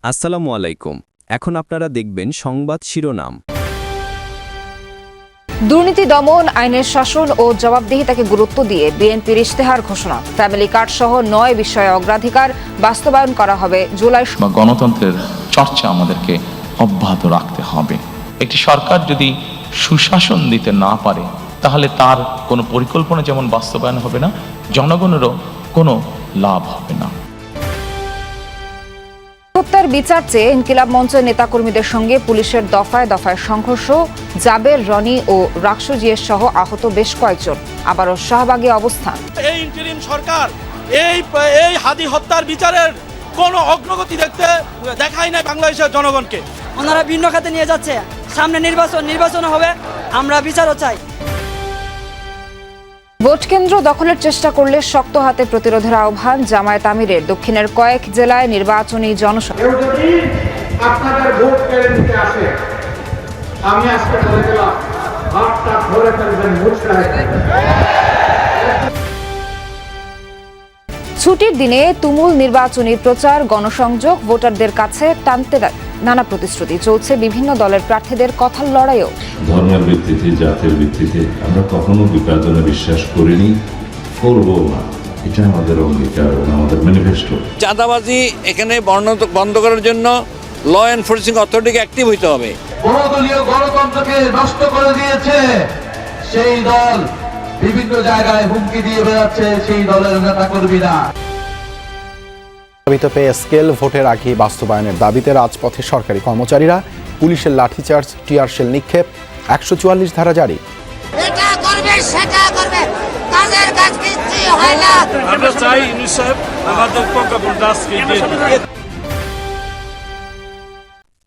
আসসালামু আলাইকুম। এখন আপনারা দেখবেন সংবাদ শিরোনাম। দুর্নীতি দমন, আইনের শাসন ও জবাবদিহিতাকে গুরুত্ব দিয়ে বিএনপির ইশতেহার ঘোষণা। ফ্যামিলি কার্ড সহ 9 বিষয়ে অগ্রাধিকার বাস্তবায়ন করা হবে জুলাই। গণতন্ত্রের চর্চা আমাদেরকে অব্যাহত রাখতে হবে। একটি সরকার যদি সুশাসন দিতে না পারে তাহলে তার কোনো পরিকল্পনা যেমন বাস্তবায়ন হবে না, জনগণেরও কোনো লাভ হবে না। হত্যার বিচার চেয়ে ইনকিলাব মঞ্চের নেতাকর্মীদের সঙ্গে পুলিশের দফায় দফায় সংঘর্ষ। জাবের, রনি ও রাকসু জিএস সহ আহত বেশ কয়েকজন। আবারও শাহবাগী অবস্থান। এই ইন্টারিম সরকার এই হাদি হত্যার বিচারের কোনো অগ্রগতি দেখায় না বাংলাদেশের জনগণকে। ওনারা ভিন্ন খাতে নিয়ে যাচ্ছে। সামনে নির্বাচন হবে, আমরা বিচারও চাই। ভোট কেন্দ্র দখলের চেষ্টা করলে শক্ত হাতে প্রতিরোধের আহ্বান জামায়াত আমিরের। দক্ষিণের কয়েক জেলায় নির্বাচনী জনসভা। যদি আপনাদের ভোট কেড়ে নিতে আসে, আমি আজকে বলে দিলাম, হাতটা ধরে ফেলবেন মুচড়ায়। ছুটির দিনে তুমুল নির্বাচনী প্রচার, গণসংযোগ, ভোটারদের কাছে টানতে নানা প্রতিশ্রুতি। চলছে বিভিন্ন দলের প্রার্থীদের কথার লড়াইও। ধর্মের ভিত্তিতে, জাতের ভিত্তিতে আমরা কখনো বিভাজনে বিশ্বাস করিনি, করবো না। এটা আমাদের অঙ্গীকার, আমাদের ম্যানিফেস্টো। চাঁদাবাজি এখানে বন্ধ করার জন্য ল এনফোর্সিং অথরিটিকে অ্যাক্টিভ হইতে হবে। বহুদলীয় গণতন্ত্রকে নষ্ট করে দিয়েছে সেই দল, বিভিন্ন জায়গায় হুমকি দিয়ে বেড়াচ্ছে সেই দলের নেতা কর্মীরা। পে স্কেল ভোটের আগে বাস্তবায়নের দাবিতে রাজপথে সরকারি কর্মচারীরা। পুলিশের লাঠিচার্জ, টিয়ার শেল নিক্ষেপ, 144 ধারা জারি।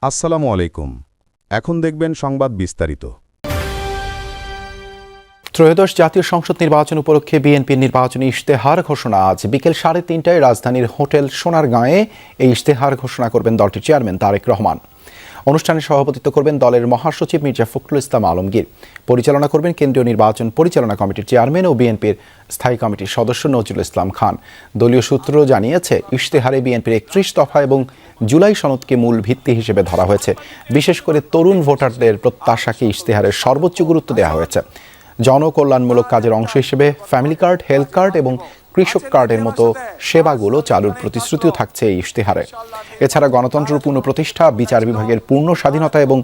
আসসালামু আলাইকুম। এখন দেখবেন সংবাদ বিস্তারিত। ত্রয়োদশ জাতীয় সংসদ নির্বাচন উপলক্ষে বিএনপির নির্বাচনী ইশতেহার ঘোষণা। আজ বিকেল 3:30টায় রাজধানীর হোটেল সোনারগাঁয়ে এই ইশতেহার ঘোষণা করবেন দলটির চেয়ারম্যান তারেক রহমান। অনুষ্ঠানে সভাপতিত্ব করবেন দলের মহাসচিব মির্জা ফখরুল ইসলাম আলমগীর। পরিচালনা করবেন কেন্দ্রীয় নির্বাচন পরিচালনা কমিটির চেয়ারম্যান ও বিএনপির স্থায়ী কমিটির সদস্য নজরুল ইসলাম খান। দলীয় সূত্র জানিয়েছে, ইশতেহারে বিএনপির 31 দফা এবং জুলাই সনদকে মূল ভিত্তি হিসেবে ধরা হয়েছে। বিশেষ করে তরুণ ভোটারদের প্রত্যাশাকে ইশতেহারের সর্বোচ্চ গুরুত্ব দেওয়া হয়েছে। জনকল্যাণমূলক কাজের অংশ হিসেবে ফ্যামিলি কার্ড, হেলথ কার্ড এবং কৃষক কার্ডের মতো সেবাগুলো চালুর প্রতিশ্রুতিও থাকছে এই ইশতেহারে। এছাড়া গণতন্ত্রের পুনঃপ্রতিষ্ঠা, বিচার বিভাগের পূর্ণ স্বাধীনতা এবং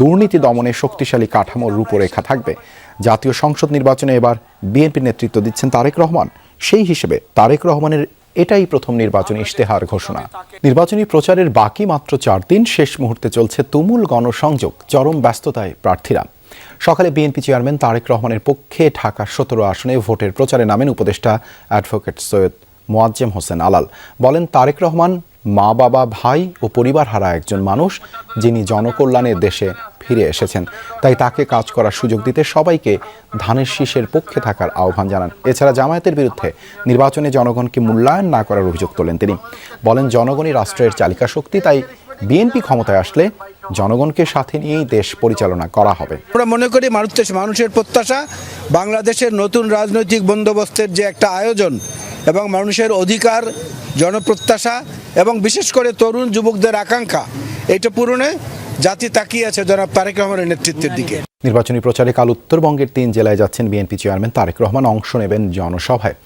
দুর্নীতি দমনে শক্তিশালী কাঠামোর রূপরেখা থাকবে। জাতীয় সংসদ নির্বাচনে এবার বিএনপির নেতৃত্ব দিচ্ছেন তারেক রহমান। সেই হিসেবে তারেক রহমানের এটাই প্রথম নির্বাচনী ইশতেহার ঘোষণা। নির্বাচনী প্রচারের বাকি মাত্র 4 দিন। শেষ মুহূর্তে চলছে তুমুল গণসংযোগ, চরম ব্যস্ততায় প্রার্থীরা। সকালে বিএনপি চেয়ারম্যান তারেক রহমানের পক্ষে ঢাকা 17 আসনে ভোটের প্রচারে নামেন উপদেষ্টা অ্যাডভোকেট সৈয়দ মোয়াজ্জেম হোসেন আলাল। বলেন, তারেক রহমান মা, বাবা, ভাই ও পরিবার হারা একজন মানুষ, যিনি জনকল্যাণের দেশে ফিরে এসেছেন। তাই তাকে কাজ করার সুযোগ দিতে সবাইকে ধানের শীষের পক্ষে থাকার আহ্বান জানান। এছাড়া জামায়াতের বিরুদ্ধে নির্বাচনে জনগণকে মূল্যায়ন না করার অভিযোগ তোলেন তিনি। বলেন, জনগণই রাষ্ট্রের চালিকা শক্তি, তাই বিএনপি ক্ষমতায় আসলে জনগণকে সাথে নিয়েই দেশ পরিচালনা করা হবে। আমরা মনে করি মানুষের প্রত্যাশা, বাংলাদেশের নতুন রাজনৈতিক বন্দোবস্তের যে একটা আয়োজন এবং মানুষের অধিকার, জনপ্রত্যাশা এবং বিশেষ করে তরুণ যুবকদের আকাঙ্ক্ষা, এটা পূরণে জাতি তাকিয়ে আছে জনাব তারেক রহমানের নেতৃত্বের দিকে। নির্বাচনী প্রচারে কাল উত্তরবঙ্গের 3 জেলায় যাচ্ছেন বিএনপি চেয়ারম্যান তারেক রহমান। অংশ নেবেন জনসভায়।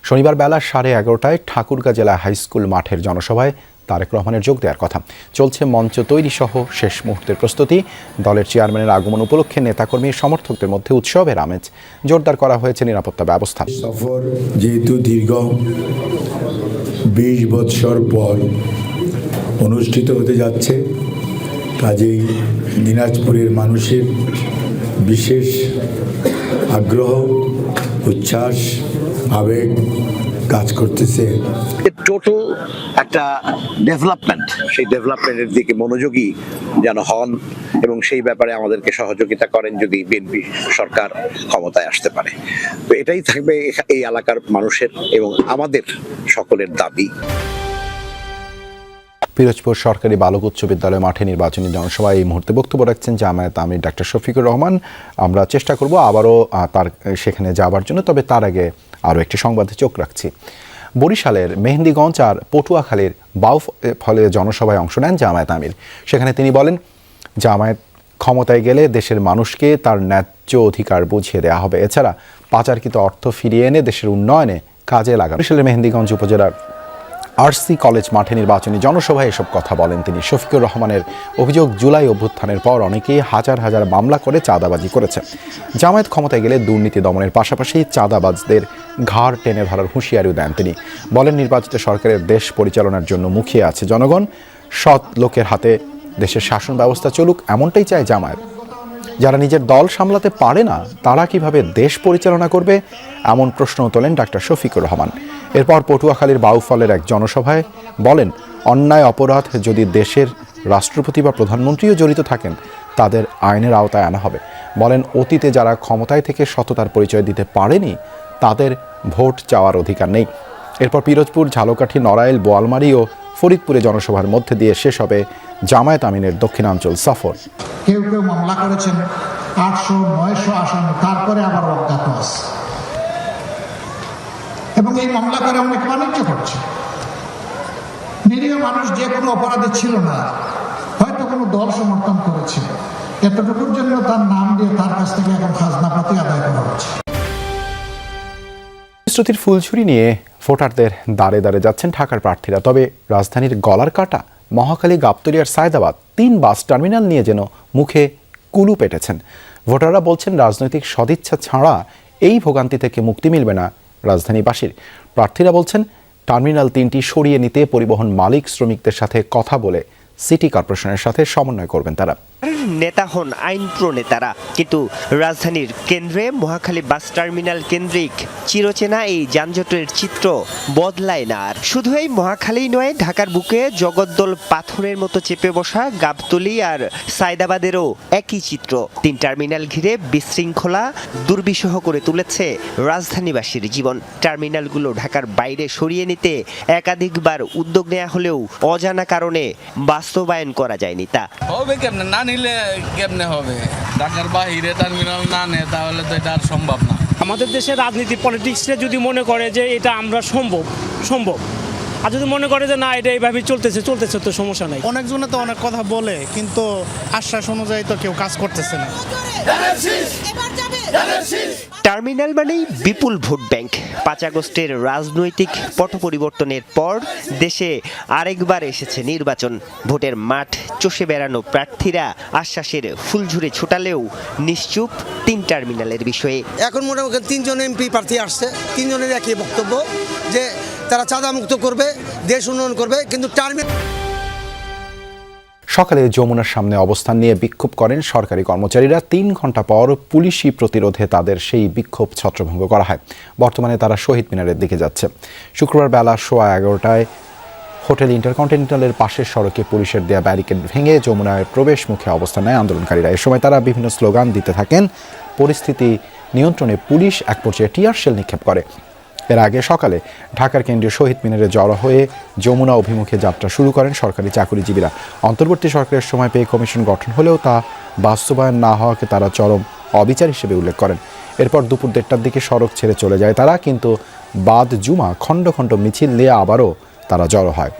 শনিবার বেলা 11:30টায় ঠাকুরগাঁ জেলা হাইস্কুল মাঠের জনসভায় তারেক রহমানের যোগ দেওয়ার কথা। চলছে মঞ্চ তৈরি সহ শেষ মুহূর্তের প্রস্তুতি। দলের চেয়ারম্যানের আগমন উপলক্ষে নেতাকর্মী সমর্থকদের মধ্যে উৎসবের আমেজ। জোরদার করা হয়েছে নিরাপত্তা ব্যবস্থা। সফর যেহেতু দীর্ঘ 20 বৎসর পর অনুষ্ঠিত হতে যাচ্ছে, কাজেই দিনাজপুরের মানুষের বিশেষ আগ্রহ, উচ্ছ্বাস, আবেগ কাজ করতেছে। টোটাল একটা ডেভেলপমেন্ট, সেই ডেভেলপমেন্টের দিকে মনোযোগী যেন হন এবং সেই ব্যাপারে আমাদেরকে সহযোগিতা করেন যদি বিএনপি সরকার ক্ষমতায় আসতে পারে। তো এটাই থাকবে এই এলাকার মানুষের এবং আমাদের সকলের দাবি। পিরোজপুর সরকারি বালক উচ্চ বিদ্যালয় মাঠে নির্বাচনী জনসভায় এই মুহূর্তে বক্তব্য রাখছেন জামায়াত আমির ডাক্তার শফিকুর রহমান। আমরা চেষ্টা করব আবারও তার সেখানে যাবার জন্য, তবে তার আগে আরও একটি সংবাদে চোখ রাখছি। বরিশালের মেহেন্দিগঞ্জ আর পটুয়াখালীর বাউফলে জনসভায় অংশ নেন জামায়াত আমির। সেখানে তিনি বলেন, জামায়াত ক্ষমতায় গেলে দেশের মানুষকে তার ন্যায্য অধিকার বুঝিয়ে দেওয়া হবে। এছাড়া পাচারকৃত অর্থ ফিরিয়ে এনে দেশের উন্নয়নে কাজে লাগাবে। বরিশালের মেহেন্দিগঞ্জ উপজেলার আরসি কলেজ মাঠে নির্বাচনী জনসভায় এসব কথা বলেন তিনি। শফিকুর রহমানের অভিযোগ, জুলাই অভ্যুত্থানের পর অনেকেই হাজার হাজার মামলা করে চাঁদাবাজি করেছে। জামায়াত ক্ষমতায় গেলে দুর্নীতি দমনের পাশাপাশি চাঁদাবাজদের ঘাড় টেনে ধরার হুঁশিয়ারিও দেন তিনি। বলেন, নির্বাচিত সরকারের দেশ পরিচালনার জন্য মুখিয়ে আছে জনগণ। সৎ লোকের হাতে দেশের শাসন ব্যবস্থা চলুক, এমনটাই চায় জামায়াত। যারা নিজের দল সামলাতে পারে না তারা কিভাবে দেশ পরিচালনা করবে, এমন প্রশ্ন তোলেন ডাক্তার শফিকুর রহমান। এরপর পটুয়াখালীর বাউফলের এক জনসভায় বলেন, অন্যায় অপরাধ যদি দেশের রাষ্ট্রপতি বা প্রধানমন্ত্রীও জড়িত থাকেন তাদের আইনের আওতায় আনা হবে। বলেন, অতীতে যারা ক্ষমতায় থেকে সততার পরিচয় দিতে পারেনি তাদের ভোট চাওয়ার অধিকার নেই। এরপর পিরোজপুর, ঝালকাঠি, নড়াইল, বোয়ালমারী ও ফরিদপুরে জনসভার মধ্যে দিয়ে শেষ হবে জামায়াত আমিনের দক্ষিণাঞ্চল সফর। কেউ কেউ মামলা করেছেন 800-900 আসামি, তারপরে আবার অজ্ঞাত আছে এবং এই মামলা করে অনেক বাণিজ্য করছে। নিরীহ মানুষ যে কোনো অপরাধী ছিল না, হয়তো কোনো দল সমর্থন করেছিল, এতটুকুর জন্য তার নাম দিয়ে তার কাছ থেকে এখন খাজনাপাতি আদায় করা হচ্ছে। প্রতিশ্রুতির ফুলঝুরি নিয়ে ভোটারদের দাঁড়ে দাঁড়ে যাচ্ছেন ঢাকার প্রার্থীরা। তবে রাজধানীর গলার কাটা মহাখালী, গাবতলী, সায়দাবাদ 3 বাস টার্মিনাল নিয়ে যেন মুখে কুলু পেটেছেন। ভোটাররা বলছেন, রাজনৈতিক সদিচ্ছা ছাড়া এই ভোগান্তি থেকে মুক্তি মিলবে না রাজধানীবাসীর। প্রার্থীরা বলছেন, টার্মিনাল 3টি সরিয়ে নিতে পরিবহন মালিক শ্রমিকদের সাথে কথা বলে সিটি কর্পোরেশনের সাথে সমন্বয় করবেন তারা। নেতা হন আইন প্রণেতারা, কিন্তু রাজধানীর কেন্দ্রে মহাখালী বাস টার্মিনাল কেন্দ্রিক চিরচেনা এই যানজটের চিত্র বদলায় না আর। শুধু এই মহাখালীই নয়, ঢাকার বুকে জগদ্দল পাথরের মতো চেপে বসা গাবতলী আর সায়দাবাদেরও একই চিত্র। 3 টার্মিনাল ঘিরে বিশৃঙ্খলা দুর্বিষহ করে তুলেছে রাজধানীবাসীর জীবন। টার্মিনালগুলো ঢাকার বাইরে সরিয়ে নিতে একাধিকবার উদ্যোগ নেওয়া হলেও অজানা কারণে বাস্তবায়ন করা যায়নি তা। হবে কেমনে, না নিলে কেমনে হবে? ঢাকার বাইরে টার্মিনাল না নেয় তাহলে তো এটা আর সম্ভব না। আমাদের দেশের রাজনীতি পলিটিক্সে যদি মনে করে যে এটা আমরা সম্ভব আর যদি মনে করে যে না এটা এইভাবে চলতেছে তো সমস্যা নাই। অনেকজনে তো অনেক কথা বলে, কিন্তু আশ্বাস অনুযায়ী তো কেউ কাজ করতেছে না। টার্মিনাল মানেই বিপুল ভোট ব্যাংক। 5 আগস্টের রাজনৈতিক পট পরিবর্তনের পর দেশে আরেকবার এসেছে নির্বাচন। ভোটের মাঠ চষে বেড়ানো প্রার্থীরা আশ্বাসের ফুলঝুরে ছোটালেও নিশ্চুপ 3 টার্মিনালের বিষয়ে। এখন মোটামুটি 3 জন এমপি প্রার্থী আসছে, 3 জনের একই বক্তব্য যে তারা চাঁদা মুক্ত করবে, দেশ উন্নয়ন করবে, কিন্তু টার্মিনাল। সকালে যমুনার সামনে অবস্থান নিয়ে বিক্ষোভ করেন সরকারি কর্মচারীরা। 3 ঘন্টা পর পুলিশি প্রতিরোধে তাদের সেই বিক্ষোভ ছত্রভঙ্গ করা হয়। বর্তমানে তারা শহীদ মিনারের দিকে যাচ্ছে। শুক্রবার বেলা 11:15টায় হোটেল ইন্টারকন্টিনেন্টালের পাশের সড়কে পুলিশের দেয়া ব্যারিকেড ভেঙে যমুনায় প্রবেশ মুখে অবস্থান নেয় আন্দোলনকারীরা। এ সময় তারা বিভিন্ন স্লোগান দিতে থাকেন। পরিস্থিতি নিয়ন্ত্রণে পুলিশ এক পর্যায়ে টিয়ার শেল নিক্ষেপ করে। এর আগে সকালে ঢাকার কেন্দ্রীয় শহীদ মিনারে জড়ো হয়ে যমুনা অভিমুখে যাত্রা শুরু করেন সরকারি চাকুরিজীবীরা। অন্তর্বর্তী সরকারের সময় পেয়ে কমিশন গঠন হলেও তা বাস্তবায়ন না হওয়াকে তারা চরম অবিচার হিসেবে উল্লেখ করেন। এরপর দুপুর 1টার দিকে সড়ক ছেড়ে চলে যায় তারা, কিন্তু বাদ জুমা খণ্ড খণ্ড মিছিল নিয়ে আবারও তারা জড়ো হয়।